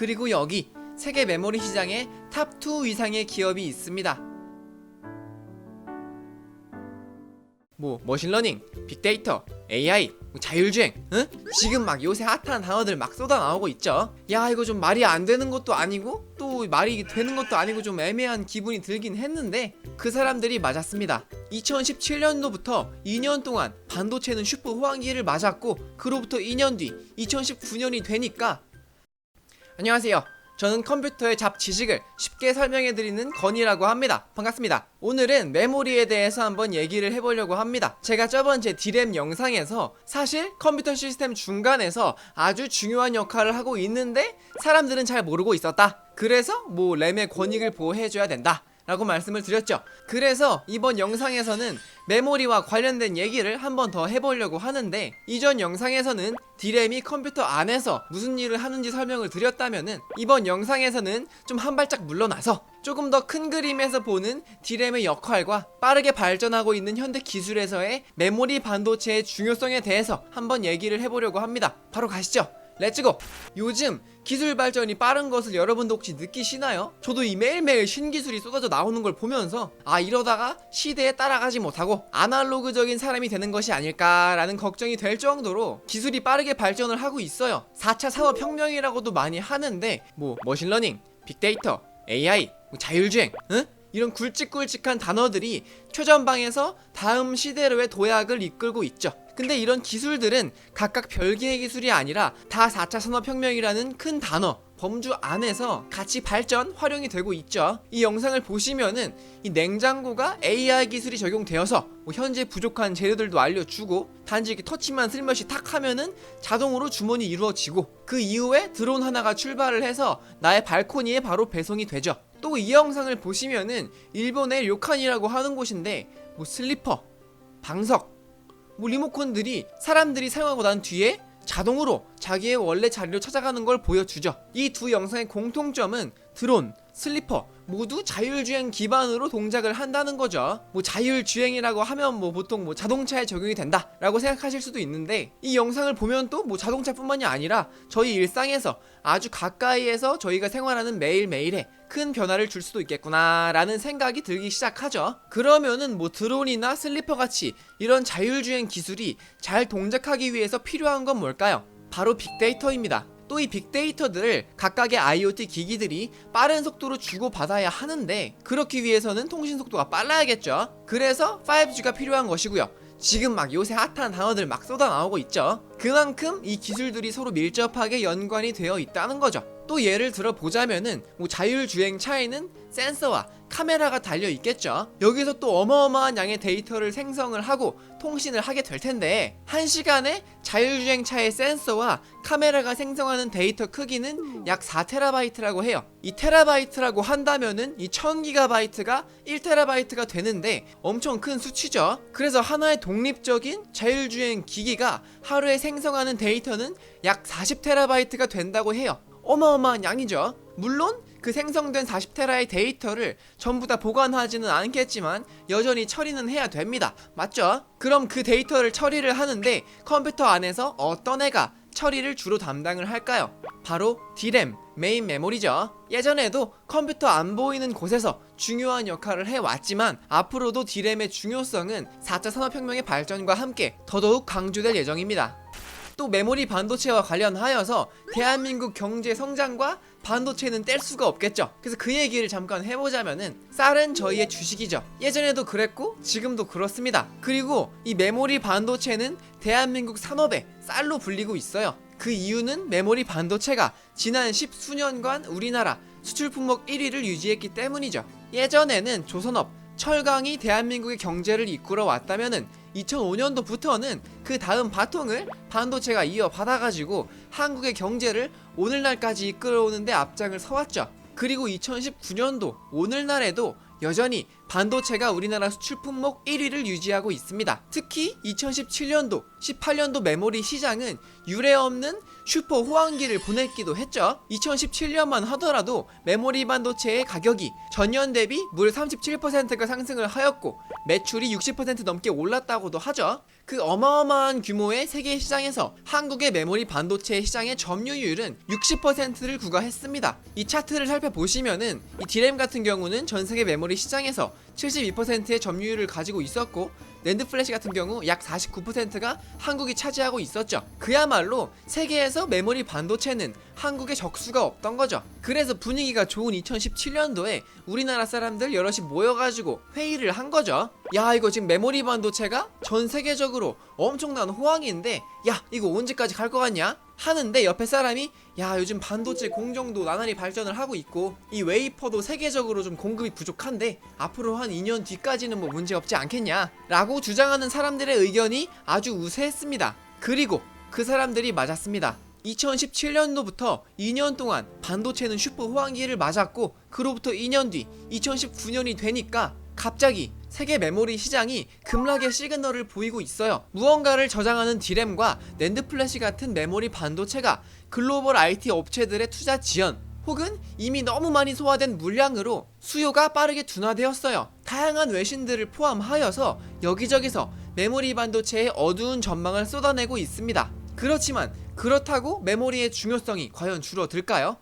그리고 여기 세계 메모리 시장에 탑2 이상의 기업이 있습니다. 머신러닝, 빅데이터, AI, 자율주행, 응? 지금 막 요새 핫한 단어들 막 쏟아 나오고 있죠. 야, 이거 좀 말이 안 되는 것도 아니고 또 말이 되는 것도 아니고 좀 애매한 기분이 들긴 했는데 그 사람들이 맞았습니다. 2017년도부터 2년 동안 반도체는 슈퍼 호황기를 맞았고 그로부터 2년 뒤 2019년이 되니까 안녕하세요. 저는 컴퓨터의 잡 지식을 쉽게 설명해드리는 건이라고 합니다. 반갑습니다. 오늘은 메모리에 대해서 한번 얘기를 해보려고 합니다. 제가 저번제 D램 영상에서 사실 컴퓨터 시스템 중간에서 아주 중요한 역할을 하고 있는데 사람들은 잘 모르고 있었다. 그래서 램의 권익을 보호해줘야 된다 라고 말씀을 드렸죠. 그래서 이번 영상에서는 메모리와 관련된 얘기를 한번 더 해보려고 하는데, 이전 영상에서는 D램이 컴퓨터 안에서 무슨 일을 하는지 설명을 드렸다면은 이번 영상에서는 좀 한 발짝 물러나서 조금 더 큰 그림에서 보는 D램의 역할과 빠르게 발전하고 있는 현대 기술에서의 메모리 반도체의 중요성에 대해서 한번 얘기를 해보려고 합니다. 바로 가시죠. 렛츠고! 요즘 기술 발전이 빠른 것을 여러분도 혹시 느끼시나요? 저도 이 매일매일 신기술이 쏟아져 나오는 걸 보면서 이러다가 시대에 따라가지 못하고 아날로그적인 사람이 되는 것이 아닐까라는 걱정이 될 정도로 기술이 빠르게 발전을 하고 있어요. 4차 산업혁명이라고도 많이 하는데 머신러닝, 빅데이터, AI, 자율주행, 응? 이런 굵직굵직한 단어들이 최전방에서 다음 시대로의 도약을 이끌고 있죠. 근데 이런 기술들은 각각 별개의 기술이 아니라 다 4차 산업혁명이라는 큰 단어, 범주 안에서 같이 발전, 활용이 되고 있죠. 이 영상을 보시면은 이 냉장고가 AI 기술이 적용되어서 현재 부족한 재료들도 알려주고 단지 이렇게 터치만 슬며시 탁 하면은 자동으로 주문이 이루어지고 그 이후에 드론 하나가 출발을 해서 나의 발코니에 바로 배송이 되죠. 또 이 영상을 보시면은 일본의 료칸이라고 하는 곳인데 슬리퍼, 방석, 리모컨들이 사람들이 사용하고 난 뒤에 자동으로 자기의 원래 자리로 찾아가는 걸 보여주죠. 이 두 영상의 공통점은 드론, 슬리퍼 모두 자율주행 기반으로 동작을 한다는 거죠. 자율주행이라고 하면 보통 자동차에 적용이 된다 라고 생각하실 수도 있는데, 이 영상을 보면 또 자동차뿐만이 아니라 저희 일상에서 아주 가까이에서 저희가 생활하는 매일매일에 큰 변화를 줄 수도 있겠구나 라는 생각이 들기 시작하죠. 그러면은 드론이나 슬리퍼 같이 이런 자율주행 기술이 잘 동작하기 위해서 필요한 건 뭘까요? 바로 빅데이터입니다. 또 이 빅데이터들을 각각의 IoT 기기들이 빠른 속도로 주고받아야 하는데 그렇기 위해서는 통신 속도가 빨라야겠죠. 그래서 5G가 필요한 것이고요. 지금 요새 핫한 단어들 막 쏟아 나오고 있죠. 그만큼 이 기술들이 서로 밀접하게 연관이 되어 있다는 거죠. 또 예를 들어 보자면은 자율주행 차에는 센서와 카메라가 달려 있겠죠. 여기서 또 어마어마한 양의 데이터를 생성을 하고 통신을 하게 될 텐데, 1시간에 자율주행 차의 센서와 카메라가 생성하는 데이터 크기는 약 4TB라고 해요. 이 테라바이트라고 한다면은 이 1000GB가 1TB가 되는데 엄청 큰 수치죠. 그래서 하나의 독립적인 자율주행 기기가 하루에 생성하는 데이터는 약 40TB가 된다고 해요. 어마어마한 양이죠. 물론 그 생성된 40테라의 데이터를 전부 다 보관하지는 않겠지만 여전히 처리는 해야 됩니다. 맞죠? 그럼 그 데이터를 처리를 하는데 컴퓨터 안에서 어떤 애가 처리를 주로 담당을 할까요? 바로 D램, 메인 메모리죠. 예전에도 컴퓨터 안 보이는 곳에서 중요한 역할을 해왔지만 앞으로도 D램의 중요성은 4차 산업혁명의 발전과 함께 더더욱 강조될 예정입니다. 또 메모리 반도체와 관련하여서 대한민국 경제 성장과 반도체는 뗄 수가 없겠죠. 그래서 그 얘기를 잠깐 해보자면은 쌀은 저희의 주식이죠. 예전에도 그랬고 지금도 그렇습니다. 그리고 이 메모리 반도체는 대한민국 산업의 쌀로 불리고 있어요. 그 이유는 메모리 반도체가 지난 10수년간 우리나라 수출 품목 1위를 유지했기 때문이죠. 예전에는 조선업, 철강이 대한민국의 경제를 이끌어 왔다면은 2005년도부터는 그 다음 바통을 반도체가 이어받아가지고 한국의 경제를 오늘날까지 이끌어오는데 앞장을 서왔죠. 그리고 2019년도 오늘날에도 여전히 반도체가 우리나라 수출 품목 1위를 유지하고 있습니다. 특히 2017년도, 18년도 메모리 시장은 유례없는 슈퍼 호황기를 보냈기도 했죠. 2017년만 하더라도 메모리 반도체의 가격이 전년 대비 무려 37%가 상승을 하였고 매출이 60% 넘게 올랐다고도 하죠. 그 어마어마한 규모의 세계 시장에서 한국의 메모리 반도체 시장의 점유율은 60%를 구가했습니다. 이 차트를 살펴보시면은 이 D램 같은 경우는 전 세계 메모리 시장에서 72%의 점유율을 가지고 있었고, 낸드 플래시 같은 경우 약 49%가 한국이 차지하고 있었죠. 그야말로 세계에서 메모리 반도체는 한국에 적수가 없던 거죠. 그래서 분위기가 좋은 2017년도에 우리나라 사람들 여럿이 모여가지고 회의를 한 거죠. 야, 이거 지금 메모리 반도체가 전 세계적으로 엄청난 호황인데, 야, 이거 언제까지 갈 것 같냐? 하는데 옆에 사람이, 야, 요즘 반도체 공정도 나날이 발전을 하고 있고 이 웨이퍼도 세계적으로 좀 공급이 부족한데 앞으로 한 2년 뒤까지는 뭐 문제 없지 않겠냐 라고 주장하는 사람들의 의견이 아주 우세했습니다. 그리고 그 사람들이 맞았습니다. 2017년도부터 2년 동안 반도체는 슈퍼 호황기를 맞았고, 그로부터 2년 뒤 2019년이 되니까 갑자기 세계 메모리 시장이 급락의 시그널을 보이고 있어요. 무언가를 저장하는 D램과 낸드 플래시 같은 메모리 반도체가 글로벌 IT 업체들의 투자 지연 혹은 이미 너무 많이 소화된 물량으로 수요가 빠르게 둔화되었어요. 다양한 외신들을 포함하여서 여기저기서 메모리 반도체의 어두운 전망을 쏟아내고 있습니다. 그렇지만 그렇다고 메모리의 중요성이 과연 줄어들까요?